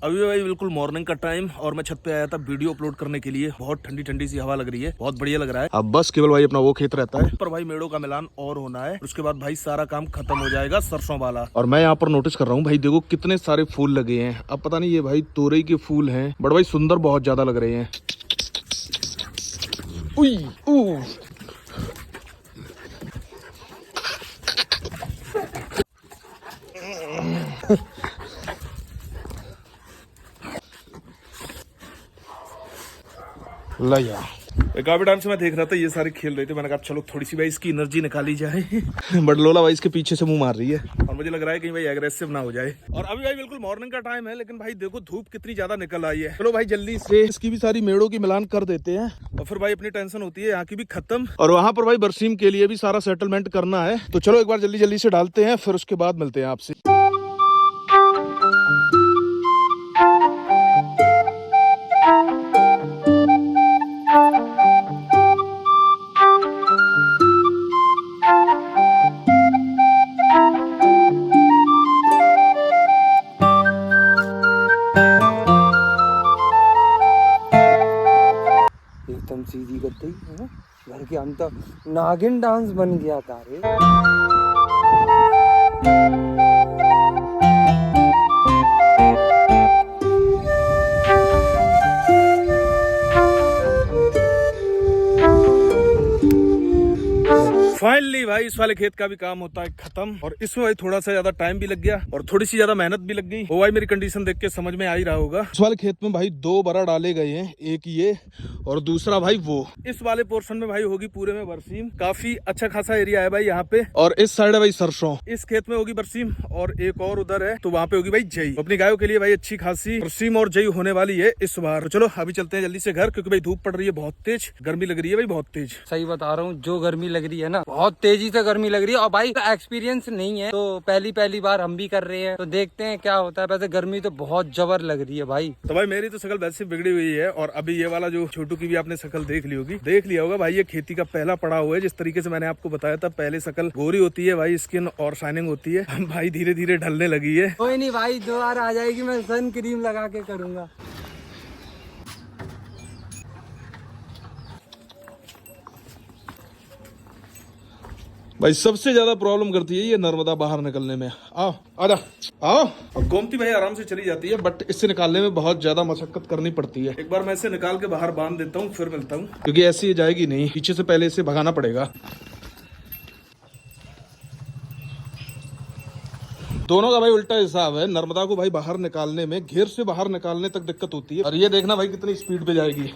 अभी भाई बिल्कुल मॉर्निंग का टाइम और मैं छत पे आया था वीडियो अपलोड करने के लिए। बहुत ठंडी ठंडी सी हवा लग रही है, बहुत बढ़िया लग रहा है। अब बस केवल भाई अपना वो खेत रहता है पर भाई मेड़ों का मिलान और होना है, उसके बाद भाई सारा काम खत्म हो जाएगा सरसों वाला। और मैं यहाँ पर नोटिस कर रहा हूँ भाई, देखो कितने सारे फूल लगे हैं। अब पता नहीं ये भाई तोरई के फूल हैं, बट भाई सुंदर बहुत ज्यादा लग रहे हैं। यार काफी टाइम से मैं देख रहा था ये सारे खेल रहे थे, मैंने कहा चलो थोड़ी सी भाई इसकी एनर्जी निकाली जाए। बट लोला भाई इसके पीछे से मुंह मार रही है और मुझे लग रहा है कहीं भाई एग्रेसिव ना हो जाए। और अभी भाई बिल्कुल मॉर्निंग का टाइम है, लेकिन भाई देखो धूप कितनी ज्यादा निकल आई है। चलो भाई जल्दी से इसकी भी सारी मेड़ों की मिलान कर देते हैं और फिर भाई अपनी टेंशन होती है यहाँ की भी खत्म। और वहां पर भाई बरसीम के लिए भी सारा सेटलमेंट करना है, तो चलो एक बार जल्दी जल्दी से डालते हैं, फिर उसके बाद मिलते हैं आपसे। एकदम सीधी करते ही है घर के अंदर नागिन डांस बन गया था रे। फाइनली भाई इस वाले खेत का भी काम होता है खत्म, और इसमें भाई थोड़ा सा ज्यादा टाइम भी लग गया और थोड़ी सी ज्यादा मेहनत भी लग गई। वो भाई मेरी कंडीशन देख के समझ में आ ही रहा होगा। इस वाले खेत में भाई 2 बरा डाले गए हैं, एक ये और दूसरा भाई वो। इस वाले पोर्शन में भाई होगी पूरे में बरसीम, काफी अच्छा खासा एरिया है भाई यहाँ पे। और इस साइड है भाई सरसों, इस खेत में होगी बरसीम और एक और उधर है तो वहाँ पे होगी भाई जई। अपनी गायों के लिए भाई अच्छी खासी बरसीम और जई होने वाली है इस बार। चलो अभी चलते हैं जल्दी से घर, क्योंकि भाई धूप पड़ रही है बहुत तेज, गर्मी लग रही है भाई बहुत तेज। सही बता रहा हूँ, जो गर्मी लग रही है ना बहुत तेजी से गर्मी लग रही है। और भाई एक्सपीरियंस नहीं है तो पहली बार हम भी कर रहे हैं, तो देखते हैं क्या होता है। वैसे गर्मी तो बहुत जबर लग रही है भाई। तो भाई मेरी तो शक्ल वैसे बिगड़ी हुई है, और अभी ये वाला जो छोटू की भी आपने शक्ल देख ली होगी, देख लिया होगा भाई। ये खेती का पहला पड़ाव है, जिस तरीके से मैंने आपको बताया था, पहले शक्ल गोरी होती है भाई, स्किन और शाइनिंग होती है, भाई धीरे धीरे ढलने लगी है। कोई नहीं भाई, 2 बार आ जाएगी, मैं सन क्रीम लगा के करूंगा। भाई सबसे ज्यादा प्रॉब्लम करती है ये नर्मदा बाहर निकलने में। आओ आजा आओ। और गोमती भाई आराम से चली जाती है, बट इससे निकालने में बहुत ज्यादा मशक्कत करनी पड़ती है। एक बार मैं इसे निकाल के बाहर बांध देता हूँ, फिर मिलता हूँ, क्योंकि ऐसे ही जाएगी नहीं, पीछे से पहले इसे भगाना पड़ेगा। दोनों का भाई उल्टा हिसाब है। नर्मदा को भाई बाहर निकालने में, घेर से बाहर निकालने तक दिक्कत होती है, और ये देखना भाई कितनी स्पीड पे जाएगी।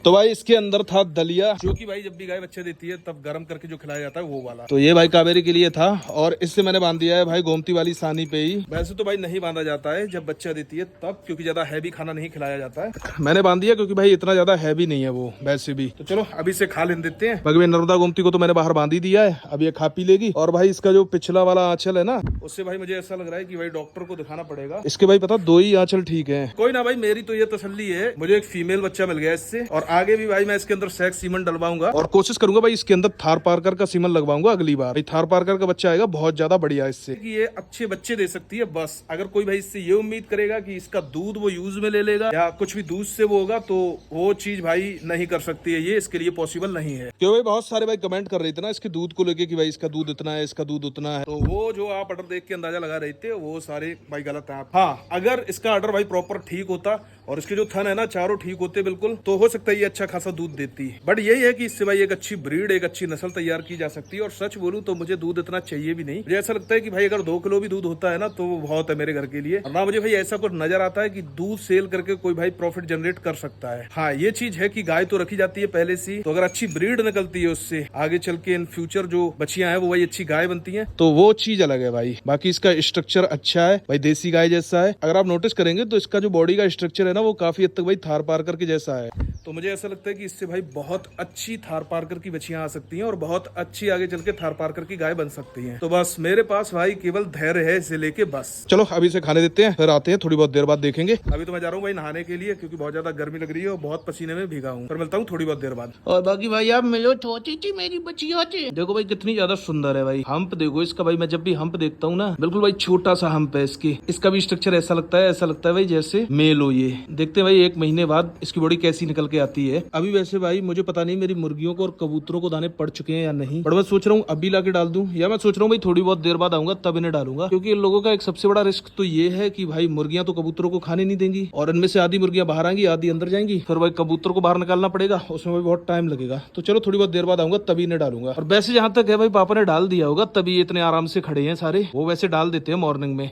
तो भाई इसके अंदर था दलिया, जो कि भाई जब भी गाय बच्चे देती है तब गर्म करके जो खिलाया जाता है वो वाला। तो ये भाई कावेरी के लिए था, और इससे मैंने बांध दिया है भाई गोमती वाली सानी पे ही। वैसे तो भाई नहीं बांधा जाता है जब बच्चा देती है तब, क्योंकि ज्यादा हैवी खाना नहीं खिलाया जाता है। मैंने बांध दिया क्योंकि भाई इतना ज्यादा हैवी नहीं है वो वैसे भी। तो चलो अभी से खा लेने देते हैं। बाकी नर्मदा गोमती को तो मैंने बाहर बांध ही दिया है, अब ये खा पी लेगी। और भाई इसका जो पिछला वाला आंचल है ना, उससे भाई मुझे ऐसा लग रहा है कि भाई डॉक्टर को दिखाना पड़ेगा। इसके भाई पता 2 ही आंचल ठीक है। कोई ना भाई, मेरी तो ये तसल्ली है, मुझे एक फीमेल बच्चा मिल गया इससे, और आगे भी भाई मैं इसके अंदर सेक्स सीमन डलवाऊंगा और कोशिश करूंगा भाई इसके अंदर थार पारकर का सीमन लगवाऊंगा अगली बार। भाई थार पारकर का बच्चा आएगा बहुत ज्यादा बढ़िया इससे, कि ये अच्छे बच्चे दे सकती है। बस अगर कोई भाई इससे ये उम्मीद करेगा कि इसका दूध वो यूज में ले लेगा या कुछ भी दूध से वो होगा, तो वो चीज भाई नहीं कर सकती है, ये इसके लिए पॉसिबल नहीं है। क्यों भाई बहुत सारे भाई कमेंट कर रहे थे ना इसके दूध को लेके कि भाई इसका दूध इतना है, इसका दूध उतना है, तो वो जो आप ऑर्डर देख के अंदाजा लगा रहे थे वो सारे भाई गलत है। हाँ, अगर इसका ऑर्डर भाई प्रॉपर ठीक होता और इसके जो थन है ना चारों ठीक होते बिल्कुल, तो हो सकता है ये अच्छा खासा दूध देती है। बट यही है कि इससे भाई एक अच्छी ब्रीड, एक अच्छी नस्ल तैयार की जा सकती है। और सच बोलूं तो मुझे दूध इतना चाहिए भी नहीं। मुझे ऐसा लगता है कि भाई अगर 2 किलो भी दूध होता है ना तो वो बहुत है मेरे घर के लिए। और ना मुझे भाई ऐसा कुछ नजर आता है कि दूध सेल करके कोई भाई प्रॉफिट जनरेट कर सकता है। हाँ, ये चीज है कि गाय तो रखी जाती है पहले से, तो अगर अच्छी ब्रीड निकलती है उससे आगे चल के इन फ्यूचर जो बच्चियां हैं वो भाई अच्छी गाय बनती है, तो वो चीज अलग है भाई। बाकी इसका स्ट्रक्चर अच्छा है भाई, देसी गाय जैसा है। अगर आप नोटिस करेंगे तो इसका जो बॉडी का स्ट्रक्चर है ना वो काफी हद तक भाई थार पारकर के जैसा है। तो मुझे मुझे ऐसा लगता है कि इससे भाई बहुत अच्छी थार पार्कर की बच्चियां आ सकती हैं और बहुत अच्छी आगे चल के थार पार्कर की गाय बन सकती हैं। तो बस मेरे पास भाई केवल धैर्य है इसे लेके बस। चलो अभी इसे खाने देते हैं, फिर आते हैं, थोड़ी बहुत देर बाद देखेंगे। अभी तो मैं जा रहा हूँ भाई नहाने के लिए, क्योंकि बहुत ज्यादा गर्मी लग रही है और बहुत पसीने में भीगा हूँ। फिर मिलता हूँ थोड़ी बहुत देर बाद। और बाकी भाई आप मिलो, छोटी सी मेरी बच्ची होती। देखो भाई कितनी ज्यादा सुंदर है भाई। हम्प देखो इसका भाई, मैं जब भी हम्प देखता हूँ ना, बिल्कुल भाई छोटा सा हम्प है इसकी। इसका भी स्ट्रक्चर ऐसा लगता है भाई जैसे मेल हो। ये देखते हैं भाई 1 महीने बाद इसकी बॉडी कैसी निकल के आती है। अभी वैसे भाई मुझे पता नहीं मेरी मुर्गियों को और कबूतरों को दाने पड़ चुके हैं या नहीं, पर मैं सोच रहा हूँ अभी लाके डाल दूं, या मैं सोच रहा हूँ भाई थोड़ी बहुत देर बाद आऊंगा तब इन्हें डालूंगा। क्योंकि इन लोगों का एक सबसे बड़ा रिस्क तो ये है कि भाई मुर्गियां तो कबूतरों को खाने नहीं देंगी, और इनमें से आधी मुर्गियां बाहर आएंगी, आधी अंदर जाएंगी। फिर भाई कबूतर को बाहर निकालना पड़ेगा, उसमें भाई बहुत टाइम लगेगा। तो चलो थोड़ी बहुत देर बाद आऊंगा तभी इन्हें डालूंगा। और वैसे जहां तक है भाई पापा ने डाल दिया होगा तभी ये इतने आराम से खड़े हैं सारे। वो वैसे डाल देते हैं मॉर्निंग में।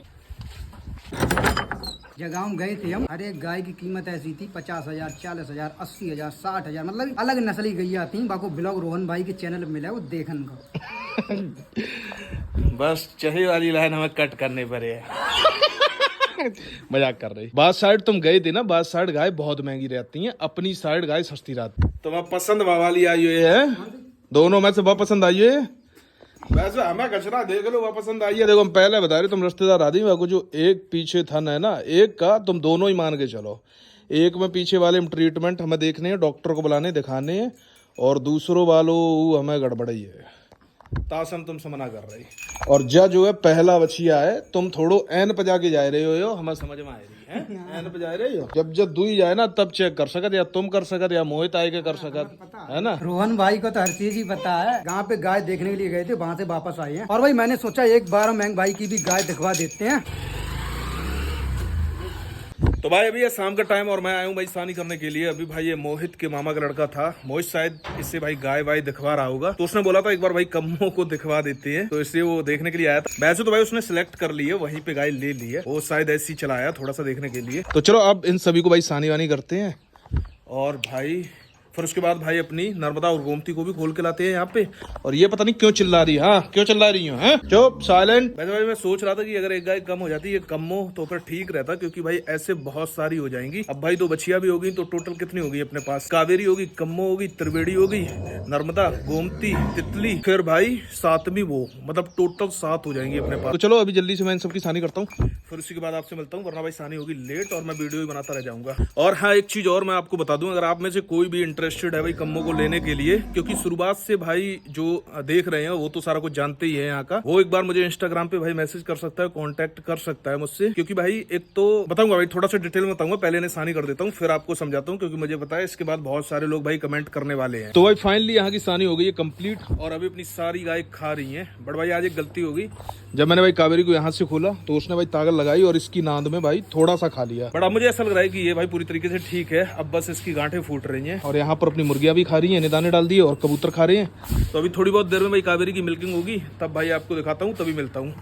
जगांव गए थे हम। हर एक गाय की कीमत ऐसी थी 50,000, 40,000, 80,000, 60,000, मतलब अलग नस्ली गैया थी। बाको ब्लॉग रोहन भाई के चैनल में मिला, वो देखन को। बस चही वाली लाइन हमें कट करने पड़े है। मजाक कर रही। बाद साइड तुम गए थे ना, बाद साइड गाय बहुत महंगी रहती हैं, अपनी साइड गाय सस्ती रहती। तुम्हें पसंद वाली आई हुई है, दोनों में से बहुत पसंद आई है। वैसे हमें कचरा देख लो, वह पसंद आई है। देखो हम पहले बता रहे, तुम रिश्तेदार आदमी को जो एक पीछे थन है ना, एक का तुम दोनों ही मान के चलो। एक में पीछे वाले ट्रीटमेंट हमें देखने हैं, डॉक्टर को बुलाने दिखाने हैं, और दूसरों वालों हमें गड़बड़ाई है, तासम तुमसे मना कर रही। और जो है पहला बछिया है, तुम थोड़ो एन पे जाके जा रहे हो, हमें समझ में आ रही है। एन पे जा रहे हो, जब दुई जाए ना तब चेक कर सकत, या तुम कर सकत या मोहित आए के कर सकत, है ना। रोहन भाई को तो हर चीज ही पता है। गांव पे गाय देखने के लिए गए थे, वहाँ से वापस आए हैं। और भाई मैंने सोचा एक बार मैंग भाई की भी गाय दिखवा देते हैं। तो भाई अभी है शाम का टाइम और मैं आया हूँ भाई सानी करने के लिए। अभी भाई ये मोहित के मामा का लड़का था, मोहित शायद इससे भाई गाय वाय दिखवा रहा होगा, तो उसने बोला था एक बार भाई कम्मों को दिखवा देते हैं, तो इसलिए वो देखने के लिए आया था। वैसे तो भाई उसने सिलेक्ट कर ली है, वहीं पे गाय ले ली है, वो शायद ऐसी चलाया थोड़ा सा देखने के लिए। तो चलो अब इन सभी को भाई सानी वानी करते हैं, और भाई फिर उसके बाद भाई अपनी नर्मदा और गोमती को भी खोल के लाते हैं यहाँ पे। और ये पता नहीं क्यों चिल्ला रही है, हाँ क्यों चिल्ला रही हो, हैं चुप साइलेंट। वैसे भाई मैं सोच रहा था कि अगर एक गाय कम हो जाती है कम तो फिर ठीक रहता, क्योंकि भाई ऐसे बहुत सारी हो जाएंगी। अब भाई 2 बछिया भी होगी तो टोटल कितनी होगी अपने पास, कावेरी होगी, कम्मो होगी, त्रिवेणी होगी, नर्मदा, गोमती, तितली, फिर भाई 7वीं वो, मतलब टोटल 7 हो जाएंगी अपने पास। तो चलो अभी जल्दी से मैं इन सबकी सानी करता हूँ, फिर उसी के बाद आपसे मिलता हूँ, वरना भाई सानी होगी लेट और मैं वीडियो ही बनाता रह जाऊंगा। और हाँ एक चीज और मैं आपको बता दूं, अगर आप में से कोई भी इंटरेस्टेड है भाई कम्मो को लेने के लिए, क्योंकि शुरुआत से भाई जो देख रहे हैं वो तो सारा कुछ जानते ही है यहाँ का, वो एक बार मुझे इंस्टाग्राम पे भाई मैसेज कर सकता है, कांटेक्ट कर सकता है मुझसे। क्योंकि भाई एक तो बताऊंगा भाई, थोड़ा सा डिटेल में बताऊंगा, पहले इन्हें सानी कर देता हूँ फिर आपको समझाता हूँ, क्योंकि मुझे पता है इसके बाद बहुत सारे लोग भाई कमेंट करने वाले हैं। तो भाई फाइनली यहाँ की सानी हो गई है कंप्लीट, और अभी अपनी सारी गाय खा रही है। बट भाई आज एक गलती हो गई, जब मैंने भाई कावेरी को यहाँ से खोला तो उसने भाई ताकत लगाई और इसकी नांद में भाई थोड़ा सा खा लिया। बट अब मुझे ऐसा लग रहा है कि ये भाई पूरी तरीके से ठीक है, अब बस इसकी गांठें फूट रही हैं। और यहाँ पर अपनी मुर्गियां भी खा रही हैं, दाने डाल दिए, और कबूतर खा रहे हैं। तो अभी थोड़ी बहुत देर में भाई कावेरी की मिल्किंग होगी, तब भाई आपको दिखाता हूँ, तभी मिलता हूँ।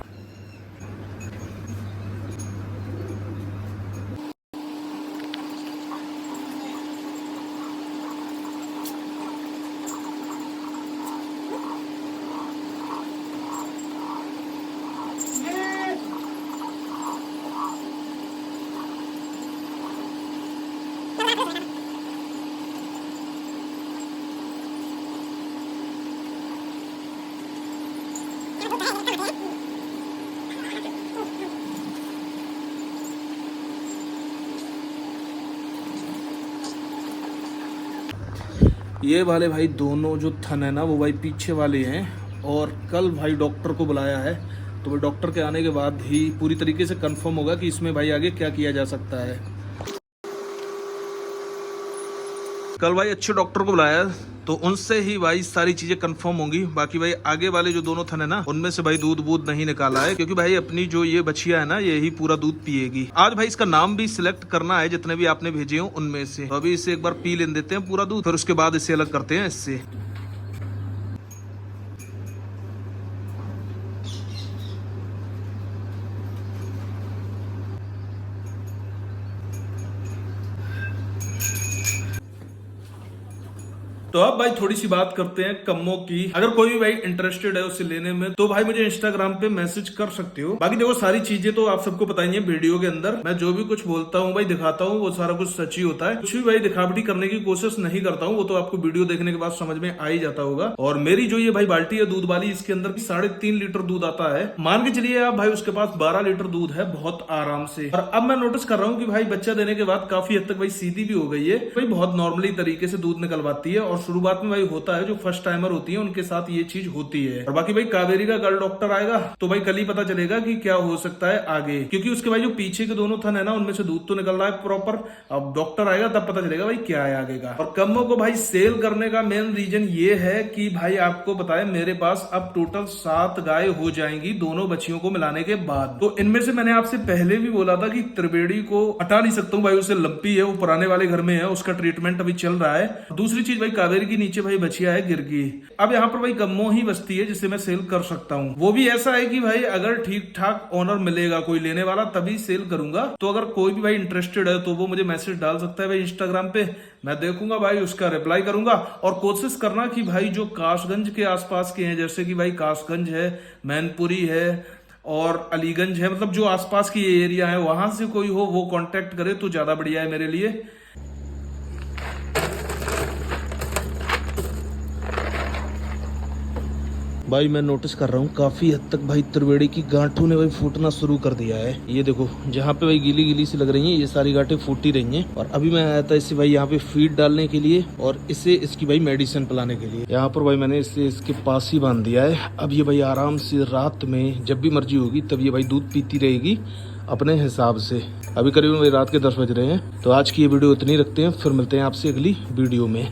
ये वाले भाई दोनों जो थन है ना वो भाई पीछे वाले हैं, और कल भाई डॉक्टर को बुलाया है, तो भाई डॉक्टर के आने के बाद ही पूरी तरीके से कंफर्म होगा कि इसमें भाई आगे क्या किया जा सकता है। कल भाई अच्छे डॉक्टर को बुलाया तो उनसे ही भाई सारी चीजें कंफर्म होंगी। बाकी भाई आगे वाले जो दोनों थन है ना, उनमें से भाई दूध नहीं निकाला है, क्योंकि भाई अपनी जो ये बछिया है ना यही पूरा दूध पिएगी। आज भाई इसका नाम भी सिलेक्ट करना है, जितने भी आपने भेजे हो उनमें से। तो अभी इसे एक बार पी लेने देते हैं पूरा दूध, फिर उसके बाद इसे अलग करते हैं इससे। तो तो अब भाई थोड़ी सी बात करते हैं कम्मो की। अगर कोई भी भाई इंटरेस्टेड है उसे लेने में तो भाई मुझे इंस्टाग्राम पे मैसेज कर सकते हो। बाकी देखो सारी चीजें तो आप सबको पता ही है, वीडियो के अंदर मैं जो भी कुछ बोलता हूँ भाई दिखाता हूँ वो सारा कुछ सच ही होता है। कुछ भी भाई दिखावटी करने की कोशिश नहीं करता हूँ, वो तो आपको वीडियो देखने के बाद समझ में आ ही जाता होगा। और मेरी जो ये भाई बाल्टी है दूध वाली, इसके अंदर 3.5 लीटर दूध आता है। मान के चलिए आप भाई उसके पास 12 लीटर दूध है बहुत आराम से। और अब मैं नोटिस कर रहा हूँ कि भाई बच्चा देने के बाद काफी हद तक भाई सीधी भी हो गई है भाई, बहुत नॉर्मली तरीके से दूध निकलवाती है। और शुरुआत में भाई होता है जो फर्स्ट टाइमर होती है उनके साथ ये चीज होती है। और बाकी भाई कावेरी का गर्ल डॉक्टर आएगा तो भाई कल ही पता चलेगा कि क्या हो सकता है आगे, क्योंकि उसके भाई जो पीछे के दोनों थन है ना उनमें से दूध तो निकल रहा है प्रॉपर। अब डॉक्टर आएगा तब पता चलेगा भाई क्या है आगे का। और कम्मो को भाई सेल करने का मेन रीजन ये है कि भाई आपको पता है मेरे पास अब टोटल 7 गाय हो जाएंगी दोनों बच्चियों को मिलाने के बाद। तो इनमें से मैंने आपसे पहले भी बोला था कि त्रिवेणी को हटा नहीं सकता हूँ भाई, उसे लंपी है, वो पुराने वाले घर में है, उसका ट्रीटमेंट अभी चल रहा है। दूसरी चीज भाई कावेरी की नीचे भाई बचिया है गिरगी। अब यहाँ पर भाई कम्मो ही बचती है जिसे मैं सेल कर सकता हूँ। वो भी ऐसा है कि भाई अगर ठीक ठाक ओनर मिलेगा कोई लेने वाला तभी सेल करूंगा। तो अगर कोई भी भाई इंटरेस्टेड है तो वो मुझे मैसेज डाल सकता है भाई इंस्टाग्राम पे, मैं देखूंगा भाई उसका रिप्लाई करूंगा। और कोशिश करना कि भाई जो कासगंज के आसपास के हैं, जैसे कि भाई कासगंज है, मैनपुरी है और अलीगंज है, मतलब जो आसपास की एरिया है वहां से कोई हो वो कांटेक्ट करे तो ज्यादा बढ़िया है मेरे लिए। भाई मैं नोटिस कर रहा हूँ काफी हद तक भाई त्रिवेणी की गांठों ने भाई फूटना शुरू कर दिया है। ये देखो जहाँ पे भाई गीली गीली सी लग रही है ये सारी गांठें फूटी रही हैं। और अभी मैं आया था इसे भाई यहाँ पे फीड डालने के लिए और इसे इसकी भाई मेडिसिन पिलाने के लिए। यहाँ पर भाई मैंने इसे इसके पास ही बांध दिया है। अब ये भाई आराम से रात में जब भी मर्जी होगी तब ये भाई दूध पीती रहेगी अपने हिसाब से। अभी करीबन भाई रात के 10 बज रहे हैं। तो आज की ये वीडियो इतनी रखते हैं, फिर मिलते हैं आपसे अगली वीडियो में।